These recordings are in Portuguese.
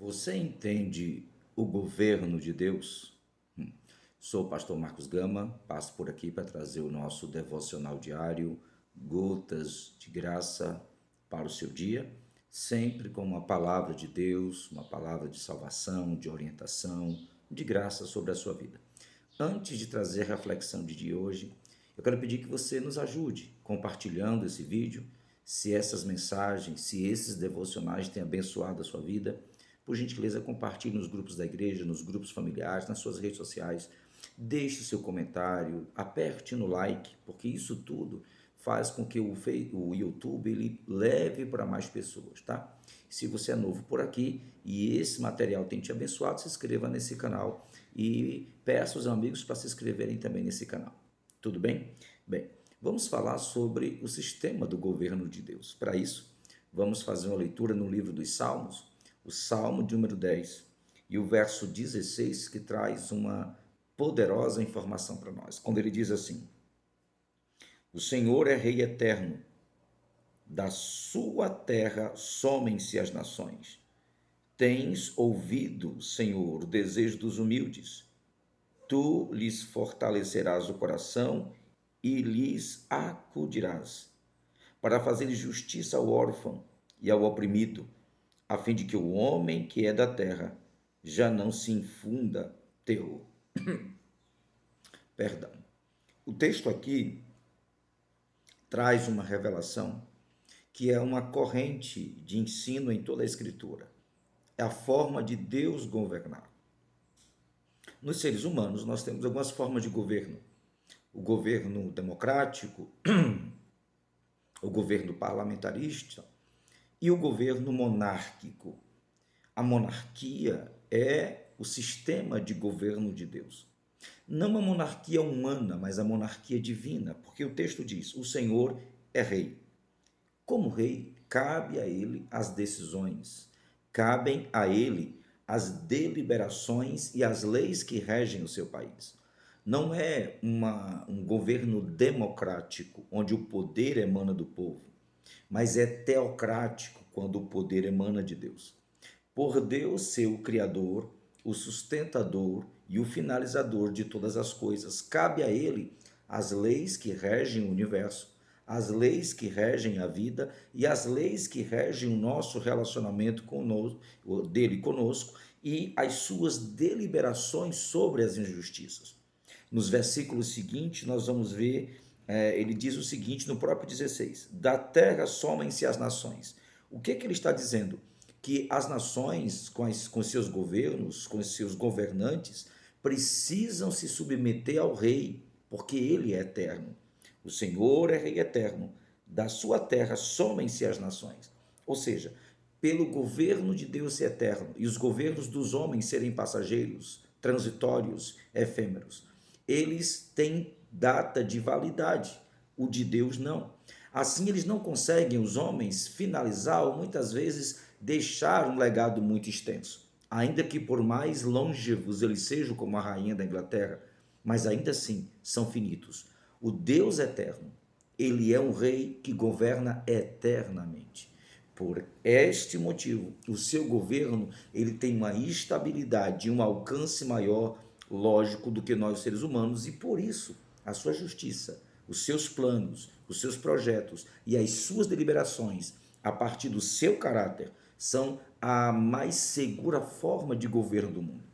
Você entende o governo de Deus? Sou o pastor Marcos Gama, passo por aqui para trazer o nosso devocional diário, gotas de graça para o seu dia, sempre com uma palavra de Deus, uma palavra de salvação, de orientação, de graça sobre a sua vida. Antes de trazer a reflexão de hoje, eu quero pedir que você nos ajude compartilhando esse vídeo. Se essas mensagens, se esses devocionais têm abençoado a sua vida, por gentileza, compartilhe nos grupos da igreja, nos grupos familiares, nas suas redes sociais. Deixe o seu comentário, aperte no like, porque isso tudo faz com que o YouTube ele leve para mais pessoas, tá? Se você é novo por aqui e esse material tem te abençoado, se inscreva nesse canal e peça aos amigos para se inscreverem também nesse canal. Tudo bem? Bem, vamos falar sobre o sistema do governo de Deus. Para isso, vamos fazer uma leitura no livro dos Salmos, o Salmo de número 10 e o verso 16, que traz uma poderosa informação para nós. Quando ele diz assim: O Senhor é Rei eterno, da sua terra somem-se as nações. Tens ouvido, Senhor, o desejo dos humildes. Tu lhes fortalecerás o coração e lhes acudirás, para fazer justiça ao órfão e ao oprimido, a fim de que o homem que é da terra já não se infunda terror. Perdão. O texto aqui traz uma revelação que é uma corrente de ensino em toda a Escritura. É a forma de Deus governar. Nos seres humanos, nós temos algumas formas de governo. O governo democrático, o governo parlamentarista e o governo monárquico. A monarquia é o sistema de governo de Deus. Não a monarquia humana, mas a monarquia divina, porque o texto diz: o Senhor é rei. Como rei, cabe a ele as decisões, cabem a ele as deliberações e as leis que regem o seu país. Não é um governo democrático, onde o poder emana do povo, mas é teocrático, quando o poder emana de Deus. Por Deus ser o Criador, o sustentador e o finalizador de todas as coisas, cabe a Ele as leis que regem o universo, as leis que regem a vida e as leis que regem o nosso relacionamento dele conosco e as suas deliberações sobre as injustiças. Nos versículos seguintes, nós vamos ver, ele diz o seguinte no próprio 16: Da terra somem-se as nações. O que ele está dizendo? Que as nações, com seus governos, com seus governantes, precisam se submeter ao rei, porque ele é eterno. O Senhor é rei eterno, da sua terra somem-se as nações. Ou seja, pelo governo de Deus ser eterno e os governos dos homens serem passageiros, transitórios, efêmeros, eles têm data de validade, o de Deus não. Assim, eles não conseguem, os homens, finalizar ou muitas vezes deixar um legado muito extenso. Ainda que por mais longevos eles sejam, como a rainha da Inglaterra, mas ainda assim são finitos. O Deus eterno, ele é um rei que governa eternamente. Por este motivo, o seu governo ele tem uma estabilidade, um alcance maior, lógico, do que nós seres humanos, e por isso a sua justiça, os seus planos, os seus projetos e as suas deliberações, a partir do seu caráter, são a mais segura forma de governo do mundo.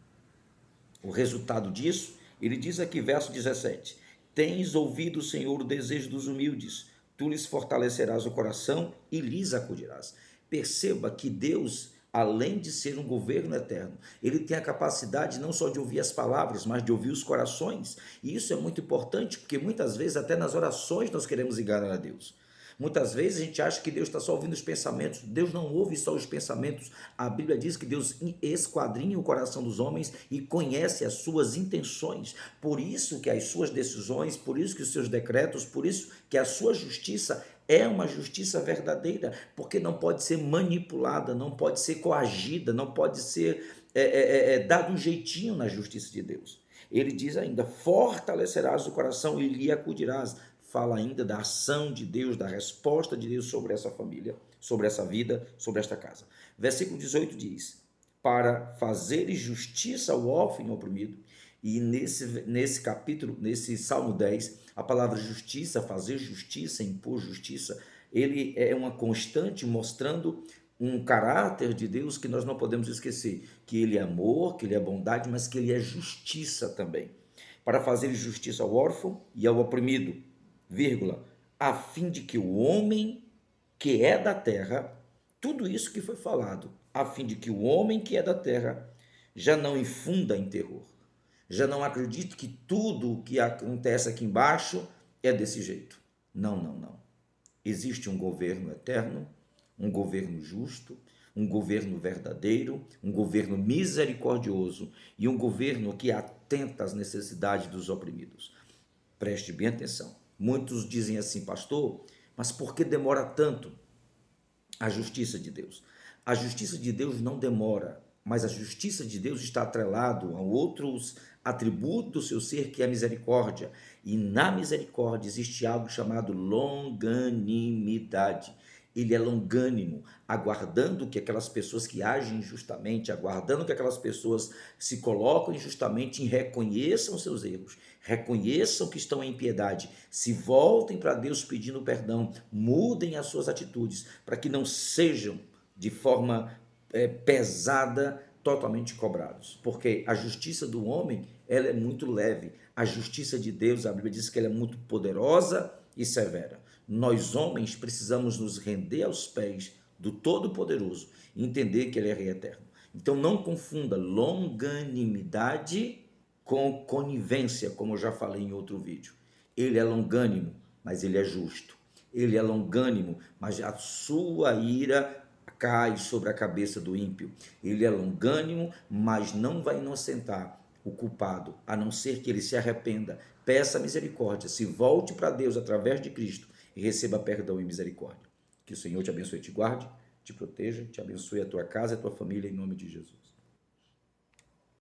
O resultado disso, ele diz aqui, verso 17: Tens ouvido, Senhor, o desejo dos humildes, tu lhes fortalecerás o coração e lhes acudirás. Perceba que Deus, além de ser um governo eterno, ele tem a capacidade não só de ouvir as palavras, mas de ouvir os corações. E isso é muito importante, porque muitas vezes, até nas orações, nós queremos enganar a Deus. Muitas vezes a gente acha que Deus está só ouvindo os pensamentos. Deus não ouve só os pensamentos. A Bíblia diz que Deus esquadrinha o coração dos homens e conhece as suas intenções. Por isso que as suas decisões, por isso que os seus decretos, por isso que a sua justiça é uma justiça verdadeira, porque não pode ser manipulada, não pode ser coagida, não pode ser dado um jeitinho na justiça de Deus. Ele diz ainda: fortalecerás o coração e lhe acudirás. Fala ainda da ação de Deus, da resposta de Deus sobre essa família, sobre essa vida, sobre esta casa. Versículo 18 diz: para fazer justiça ao órfão e ao oprimido. E nesse capítulo, nesse Salmo 10, a palavra justiça, fazer justiça, impor justiça, ele é uma constante mostrando um caráter de Deus que nós não podemos esquecer, que ele é amor, que ele é bondade, mas que ele é justiça também. Para fazer justiça ao órfão e ao oprimido, vírgula, a fim de que o homem que é da terra, tudo isso que foi falado, a fim de que o homem que é da terra já não infunda em terror, já não acredite que tudo o que acontece aqui embaixo é desse jeito. Não, não, não. Existe um governo eterno, um governo justo, um governo verdadeiro, um governo misericordioso e um governo que atenta às necessidades dos oprimidos. Preste bem atenção. Muitos dizem assim, pastor, mas por que demora tanto a justiça de Deus? A justiça de Deus não demora, mas a justiça de Deus está atrelado a outros atributos do seu ser, que é a misericórdia. E na misericórdia existe algo chamado longanimidade. Ele é longânimo, aguardando que aquelas pessoas que agem injustamente, aguardando que aquelas pessoas se colocam injustamente, reconheçam seus erros, reconheçam que estão em impiedade, se voltem para Deus pedindo perdão, mudem as suas atitudes, para que não sejam de forma pesada, totalmente cobrados. Porque a justiça do homem, ela é muito leve. A justiça de Deus, a Bíblia diz que ela é muito poderosa e severa. Nós, homens, precisamos nos render aos pés do Todo-Poderoso e entender que Ele é Rei Eterno. Então, não confunda longanimidade com conivência, como eu já falei em outro vídeo. Ele é longânimo, mas ele é justo. Ele é longânimo, mas a sua ira cai sobre a cabeça do ímpio. Ele é longânimo, mas não vai inocentar o culpado, a não ser que ele se arrependa, peça misericórdia, se volte para Deus através de Cristo e receba perdão e misericórdia. Que o Senhor te abençoe e te guarde, te proteja, te abençoe a tua casa e a tua família, em nome de Jesus.